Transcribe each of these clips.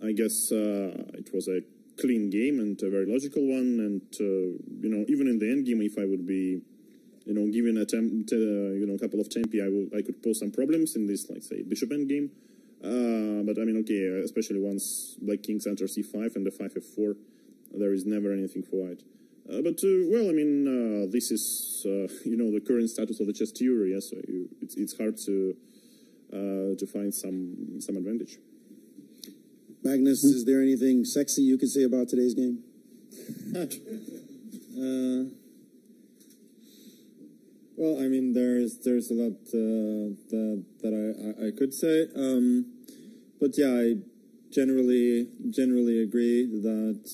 I guess it was a clean game and a very logical one. And you know, even in the end game, if I would be, you know, given a you know, a couple of tempi, I could pose some problems in this, like, say, bishop end game. But I mean, okay, especially once black kings enter c5 and the 5 f4, there is never anything for white. But well, I mean, this is you know, the current status of the chess theory. Yeah, so it's hard to find some advantage. Magnus, is there anything sexy you could say about today's game? Well, I mean, there's a lot that I could say, but yeah, I generally agree that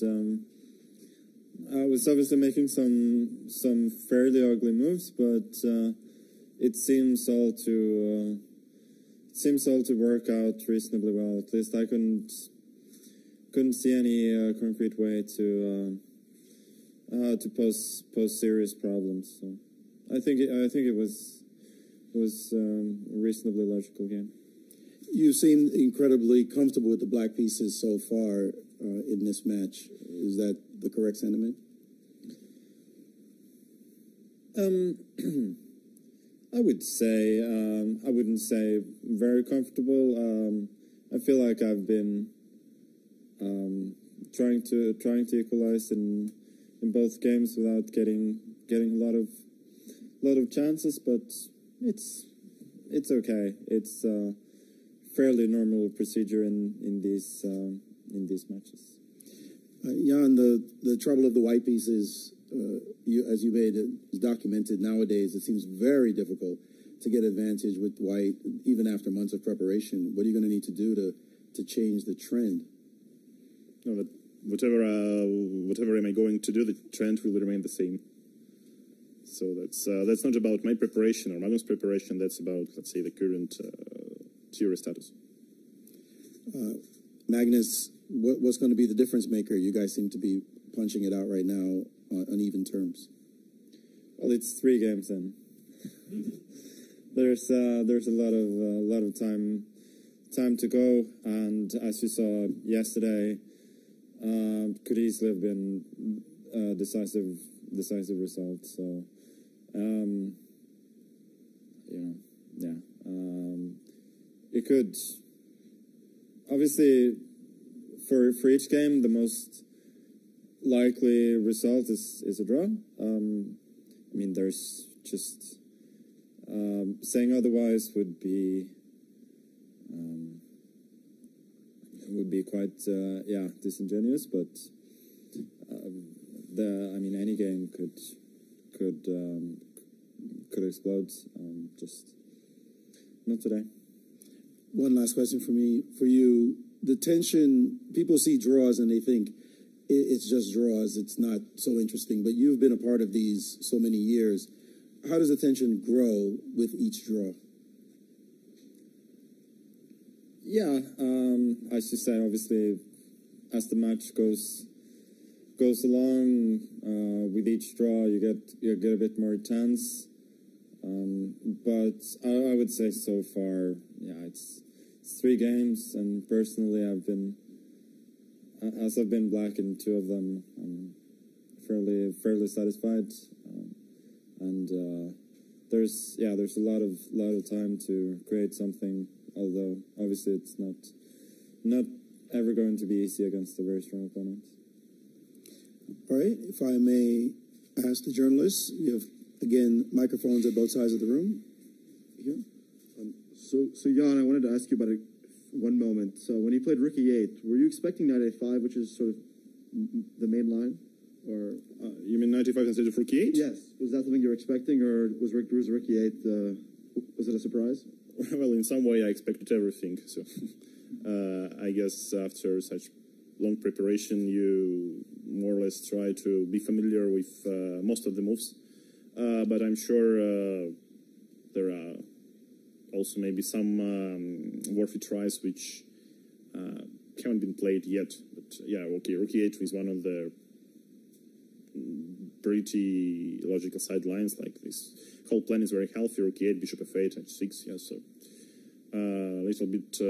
I was obviously making some fairly ugly moves, but it seems all to work out reasonably well. At least I couldn't see any concrete way to pose serious problems. So I think it was a reasonably logical game. You seem incredibly comfortable with the black pieces so far in this match. Is that the correct sentiment? I would say I wouldn't say very comfortable. I feel like I've been trying to equalize in both games without getting a lot of chances, but it's okay. It's fairly normal procedure in these matches. Jan, the trouble of the white pieces, as you made it, is documented nowadays. It seems very difficult to get advantage with white, even after months of preparation. What are you going to need to do to change the trend? No, but whatever am I going to do, the trend will remain the same. So that's not about my preparation or Magnus' preparation. That's about, let's say, the current theory status. Magnus, what's going to be the difference maker? You guys seem to be punching it out right now on even terms. Well, it's 3 games in. There's a lot of time to go, and as you saw yesterday, could easily have been a decisive result. So, it could obviously for each game the most likely result is a draw. I mean, there's just saying otherwise would be quite disingenuous, but I mean, any game could explode. Just not today. One last question for you. The tension, people see draws and they think it's just draws, it's not so interesting, but you've been a part of these so many years. How does the tension grow with each draw? Yeah, as you say, obviously, as the match goes along, with each draw, you get a bit more tense. But I would say so far, yeah, it's 3 games, and personally, I've been black in 2 of them, I'm fairly satisfied. And there's a lot of time to create something. Although obviously it's not ever going to be easy against a very strong opponent. All right, if I may ask the journalists, you have again microphones at both sides of the room. Here. So Jan, I wanted to ask you about one moment. So when you played Rook E8, were you expecting Knight A5, which is sort of the main line, or you mean Knight A5 instead of Rook E8? Yes. Was that something you were expecting, or was Rook E8 was it a surprise? Well, in some way, I expected everything. So, I guess after such long preparation, you more or less try to be familiar with most of the moves. But I'm sure there are also maybe some worthy tries which haven't been played yet. But yeah, okay, Rook E8 is one of the pretty logical sidelines. Like this whole plan is very healthy. Rook E8, Bishop F8, H6. Yeah, so a little bit.